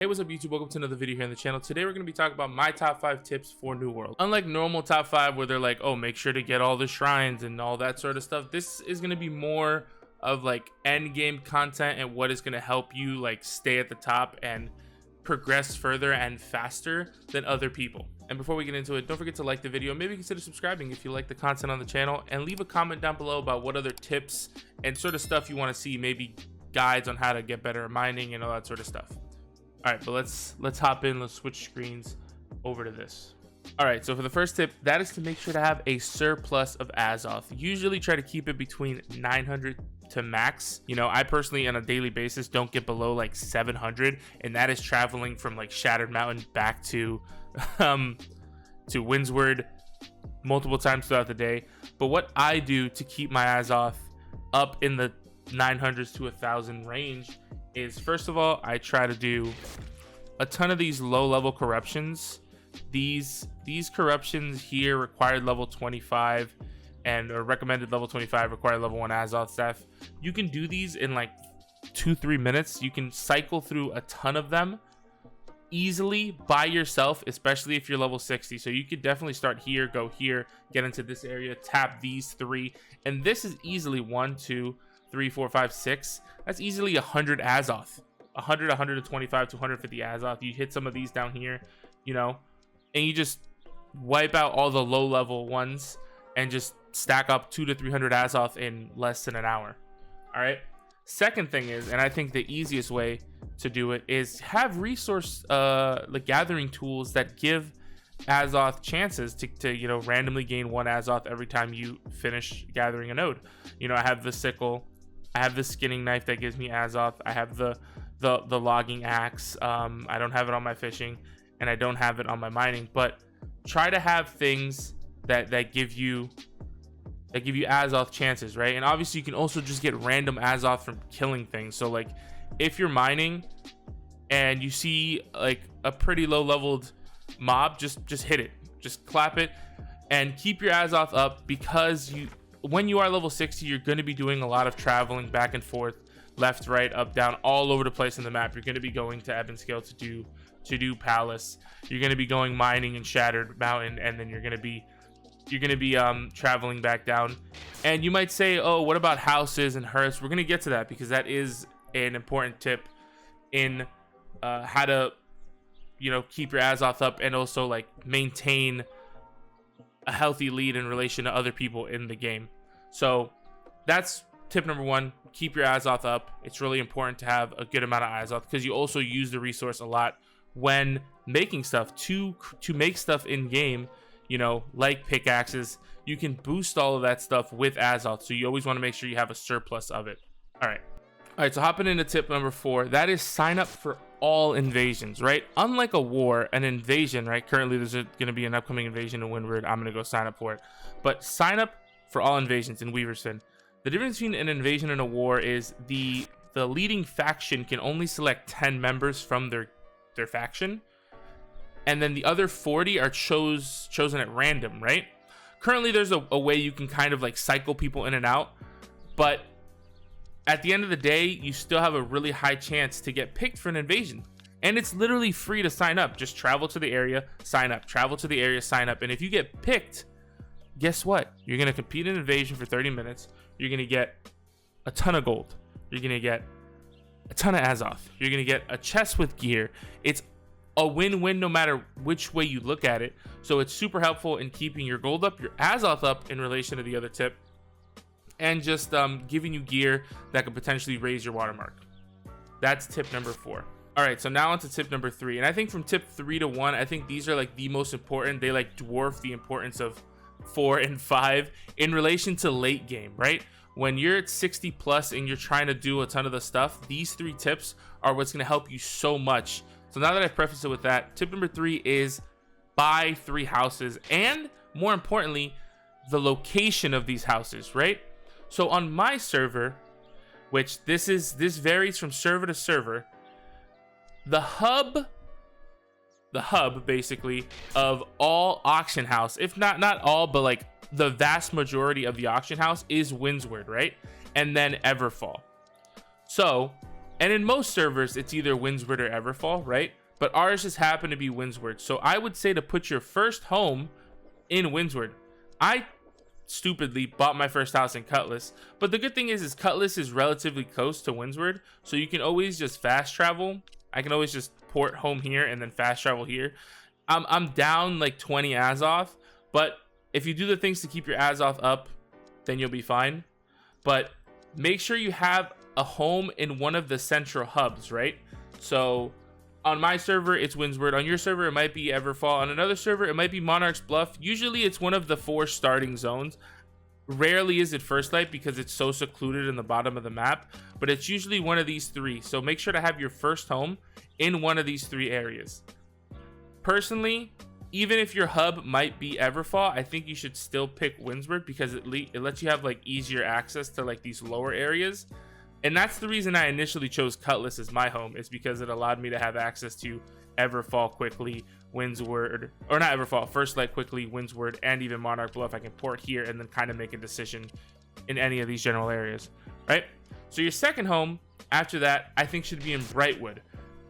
Hey, what's up YouTube? Welcome to another video here on the channel. Today we're going to be talking about my top 5 tips for New World. Unlike normal top 5 where they're like, oh, make sure to get all the shrines and all that sort of stuff, this is going to be more of like end game content and what is going to help you like stay at the top and progress further and faster than other people. And before we get into it, don't forget to like the video, maybe consider subscribing if you like the content on the channel, and leave a comment down below about what other tips and sort of stuff you want to see, maybe guides on how to get better at mining and all that sort of stuff. All right, but let's hop in. Let's switch screens over to this. All right, so for the first tip, that is to make sure to have a surplus of Azoth. Usually try to keep it between 900 to max. You know, I personally on a daily basis don't get below like 700, and that is traveling from like Shattered Mountain back to Windsward multiple times throughout the day. But what I do to keep my Azoth up in the 900s to 1,000 range is, first of all, I try to do a ton of these low level corruptions. These corruptions here required level 25 and or recommended level 25, required level 1 Azoth staff. You can do these in like 2-3 minutes. You can cycle through a ton of them easily by yourself, especially if you're level 60. So you could definitely start here, go here, get into this area, tap these 3, and this is easily 1, 2, 3, 4, 5, 6. That's easily 100 Azoth, 100, 125 to 150 Azoth. You hit some of these down here, you know, and you just wipe out all the low level ones and just stack up 200 to 300 Azoth in less than an hour. All right. Second thing is, and I think the easiest way to do it is have resource like gathering tools that give Azoth chances to you know, randomly gain 1 Azoth every time you finish gathering a node. You know, I have the sickle, I have the skinning knife that gives me Azoth, I have the logging axe. I don't have it on my fishing, and I don't have it on my mining, but try to have things that give you Azoth chances, right? And obviously you can also just get random Azoth from killing things. So like if you're mining and you see like a pretty low leveled mob, just hit it, just clap it, and keep your Azoth up, because when you are level 60, you're going to be doing a lot of traveling back and forth, left, right, up, down, all over the place in the map. You're going to be going to Ebonscale to do Palace. You're going to be going mining in Shattered Mountain, and then you're going to be traveling back down. And you might say, oh, what about houses and hearths? We're going to get to that, because that is an important tip in how to, you know, keep your Azoth up and also like maintain a healthy lead in relation to other people in the game. So that's tip number 1. Keep your Azoth up. It's really important to have a good amount of Azoth, because you also use the resource a lot when making stuff to make stuff in game, you know, like pickaxes. You can boost all of that stuff with Azoth, so you always want to make sure you have a surplus of it. All right, so hopping into tip number 4, that is sign up for all invasions, right? Unlike a war, an invasion, right? Currently there's going to be an upcoming invasion in Windward. I'm going to go sign up for it, but sign up for all invasions in Weaversfin. The difference between an invasion and a war is the leading faction can only select 10 members from their faction, and then the other 40 are chosen at random, right? Currently there's a way you can kind of like cycle people in and out, but at the end of the day, you still have a really high chance to get picked for an invasion. And it's literally free to sign up. Just travel to the area, sign up, travel to the area, sign up. And if you get picked, guess what? You're going to compete in an invasion for 30 minutes. You're going to get a ton of gold. You're going to get a ton of Azoth. You're going to get a chest with gear. It's a win-win no matter which way you look at it. So it's super helpful in keeping your gold up, your Azoth up in relation to the other tip, and just giving you gear that could potentially raise your watermark. That's tip number 4. All right, so now on to tip number 3. And I think from tip 3 to 1, I think these are like the most important. They like dwarf the importance of 4 and 5 in relation to late game, right? When you're at 60 plus and you're trying to do a ton of the stuff, these 3 tips are what's going to help you so much. So now that I've prefaced it with that, tip number 3 is buy 3 houses, and more importantly, the location of these houses, right? So on my server, which this varies from server to server, the hub basically of all auction house, if not all, but like the vast majority of the auction house is Windsward, right? And then Everfall. So And in most servers, it's either Windsward or Everfall, right? But ours just happened to be Windsward. So I would say to put your first home in Windsward. I stupidly bought my first house in Cutlass, but the good thing is Cutlass is relatively close to Windsward, so you can always just fast travel. I can always just port home here and then fast travel here. I'm down like 20 Azoth, but if you do the things to keep your Azoth up, then you'll be fine. But make sure you have a home in one of the central hubs, right? So on my server, it's Windsward. On your server, it might be Everfall. On another server, it might be Monarch's Bluff. Usually, it's one of the 4 starting zones. Rarely is it First Light because it's so secluded in the bottom of the map, but it's usually one of these 3. So make sure to have your first home in one of these 3 areas. Personally, even if your hub might be Everfall, I think you should still pick Windsward because it lets you have like easier access to like these lower areas. And that's the reason I initially chose Cutlass as my home, is because it allowed me to have access to Everfall quickly, Windsward, or not Everfall, First Light quickly, Windsward, and even Monarch Bluff. I can port here and then kind of make a decision in any of these general areas, right? So your second home after that, I think, should be in Brightwood,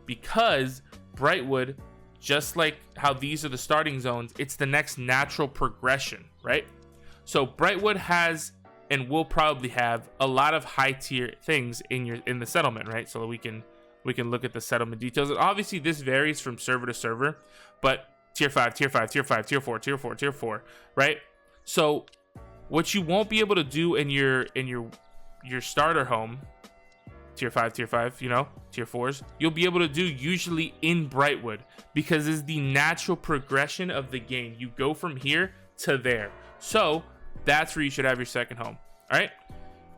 because Brightwood, just like how these are the starting zones, it's the next natural progression, right? So Brightwood has and will probably have a lot of high tier things in the settlement, right? So we can look at the settlement details. And obviously this varies from server to server, but tier 5, tier 5, tier 5, tier 4, tier 4, tier 4, right? So what you won't be able to do in your starter home, tier 5, you know, tier 4s, you'll be able to do usually in Brightwood, because it's the natural progression of the game. You go from here to there. So that's where you should have your second home. All right,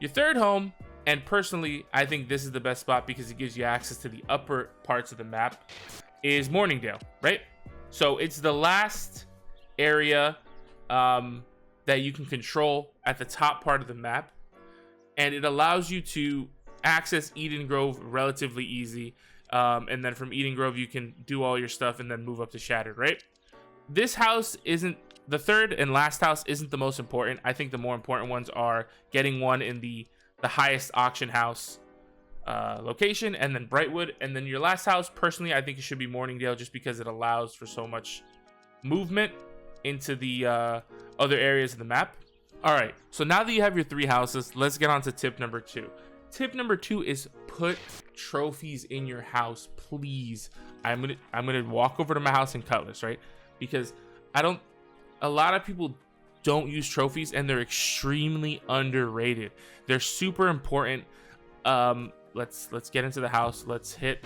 your third home, and personally I think this is the best spot because it gives you access to the upper parts of the map, is Morningdale, right? So it's the last area that you can control at the top part of the map, and it allows you to access Eden Grove relatively easy, and then from Eden Grove you can do all your stuff and then move up to Shattered, right? This house isn't, the third and last house isn't the most important. I think the more important ones are getting one in the highest auction house location, and then Brightwood, and then your last house, personally I think it should be Morningdale, just because it allows for so much movement into the other areas of the map. All right, so now that you have your 3 houses, let's get on to tip number 2. Tip number 2 is put trophies in your house, please. I'm gonna walk over to my house in Cutlass, right? Because a lot of people don't use trophies, and they're extremely underrated. They're super important. Let's get into the house. Let's hit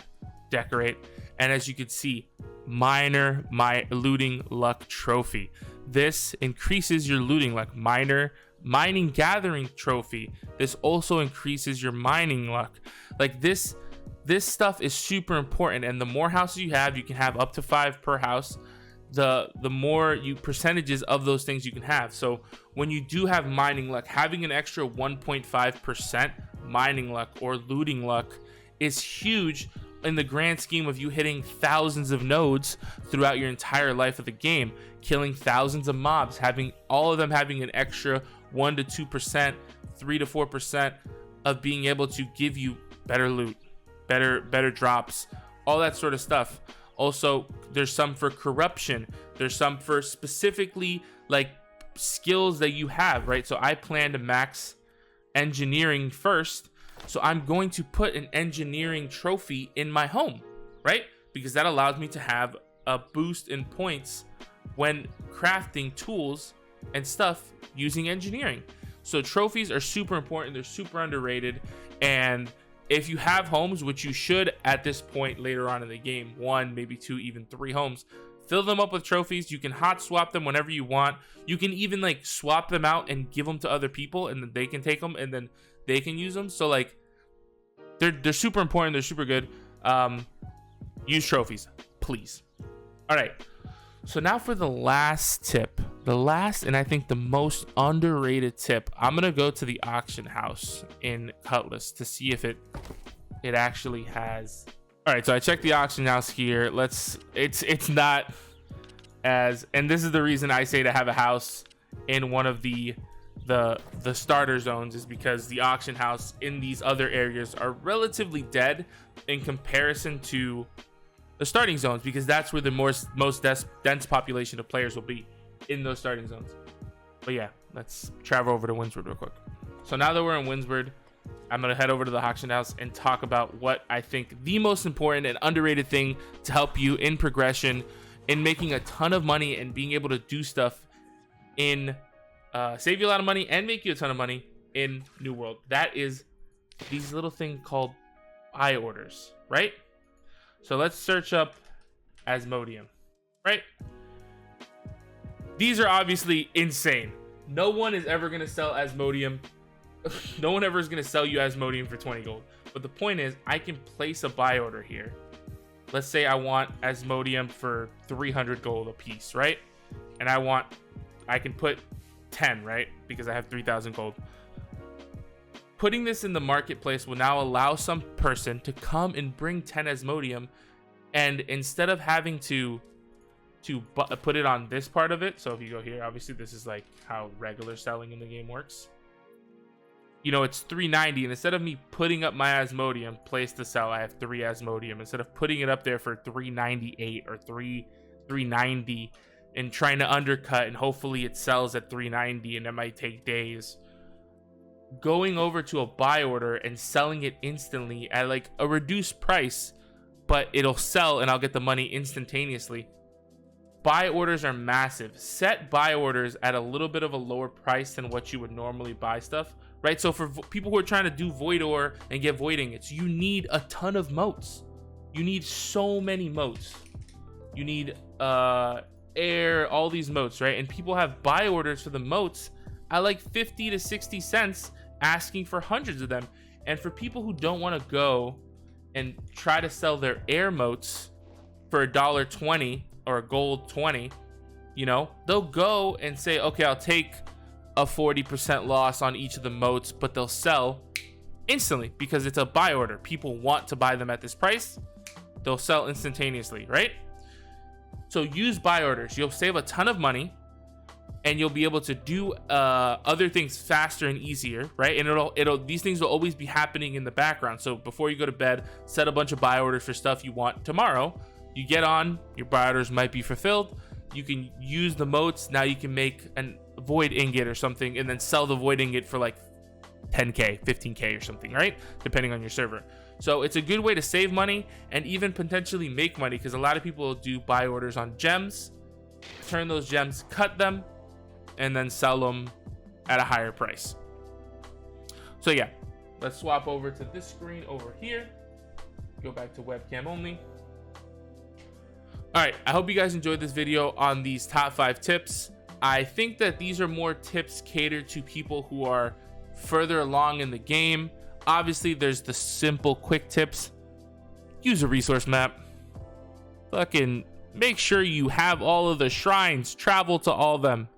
decorate, and as you can see, minor my looting luck trophy. This increases your looting luck. Minor mining gathering trophy. This also increases your mining luck. Like this stuff is super important, and the more houses you can have up to 5 per house. The more percentages of those things you can have. So when you do have mining luck, having an extra 1.5% mining luck or looting luck is huge in the grand scheme of you hitting thousands of nodes throughout your entire life of the game, killing thousands of mobs, having all of them having an extra 1 to 2%, 3 to 4% of being able to give you better loot, better drops, all that sort of stuff. Also, there's some for corruption. There's some for specifically like skills that you have, right? So I plan to max engineering first. So I'm going to put an engineering trophy in my home, right? Because that allows me to have a boost in points when crafting tools and stuff using engineering. So trophies are super important. They're super underrated. And if you have homes, which you should at this point later on in the game, 1, maybe 2, even 3 homes, fill them up with trophies. You can hot swap them whenever you want. You can even like swap them out and give them to other people, and then they can take them and then they can use them. So like they're super important. They're super good. Use trophies, please. All right. So now for the last tip, the last and I think the most underrated tip, I'm gonna go to the auction house in Cutlass to see if it actually has. All right, so I checked the auction house here. It's not as, and this is the reason I say to have a house in one of the the starter zones is because the auction house in these other areas are relatively dead in comparison to the starting zones, because that's where the most dense population of players will be, in those starting zones. But yeah, let's travel over to Windsward real quick. So now that we're in Windsward, I'm going to head over to the auction house and talk about what I think the most important and underrated thing to help you in progression, in making a ton of money and being able to do stuff in save you a lot of money and make you a ton of money in New World. That is these little thing called buy orders, right? So let's search up Asmodeum, right? These are obviously insane. No one is ever going to sell Asmodeum. No one ever is going to sell you Asmodeum for 20 gold. But the point is, I can place a buy order here. Let's say I want Asmodeum for 300 gold a piece, right? And I can put 10, right? Because I have 3,000 gold. Putting this in the marketplace will now allow some person to come and bring 10 Asmodeum, and instead of having to put it on this part of it, so if you go here, obviously this is like how regular selling in the game works. You know, it's 390, and instead of me putting up my Asmodeum place to sell, I have 3 Asmodeum. Instead of putting it up there for 398 or 390 and trying to undercut, and hopefully it sells at 390 and it might take days, going over to a buy order and selling it instantly at like a reduced price, but it'll sell and I'll get the money instantaneously. Buy orders are massive. Set buy orders at a little bit of a lower price than what you would normally buy stuff, right? So for people who are trying to do void ore and get void ingots, you need a ton of motes. You need so many motes. You need air, all these motes, right? And people have buy orders for the motes at like 50 to 60 cents, asking for hundreds of them. And for people who don't want to go and try to sell their air motes for $1.20 or a gold 20, you know, they'll go and say, okay, I'll take a 40% loss on each of the motes, but they'll sell instantly because it's a buy order. People want to buy them at this price. They'll sell instantaneously, right? So use buy orders. You'll save a ton of money, and you'll be able to do other things faster and easier, right? And these things will always be happening in the background. So before you go to bed, set a bunch of buy orders for stuff you want tomorrow. You get on, your buy orders might be fulfilled. You can use the motes. Now you can make a void ingot or something, and then sell the void ingot for like 10k, 15k or something, right? Depending on your server. So it's a good way to save money and even potentially make money, because a lot of people do buy orders on gems, turn those gems, cut them, and then sell them at a higher price. So yeah, let's swap over to this screen over here. Go back to webcam only. All right, I hope you guys enjoyed this video on these top 5 tips. I think that these are more tips catered to people who are further along in the game. Obviously, there's the simple, quick tips. Use a resource map. Fucking make sure you have all of the shrines. Travel to all of them.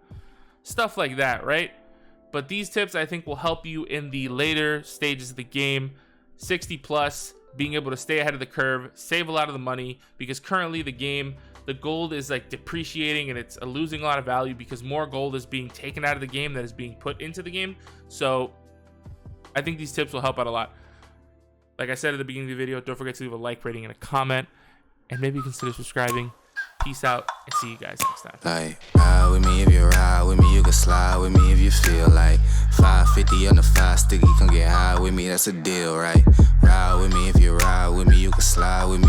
Stuff like that, right? But these tips, I think, will help you in the later stages of the game. 60 plus, being able to stay ahead of the curve, save a lot of the money, because currently the game, the gold is like depreciating and it's losing a lot of value because more gold is being taken out of the game than is being put into the game. So I think these tips will help out a lot. Like I said at the beginning of the video, don't forget to leave a like, rating, and a comment, and maybe consider subscribing. Peace out, and see you guys next time. Like, ride with me if you ride with me, you can slide with me if you feel like 550 on the 5 sticky, come get high with me, that's a deal, right? Ride with me if you ride with me, you can slide with me.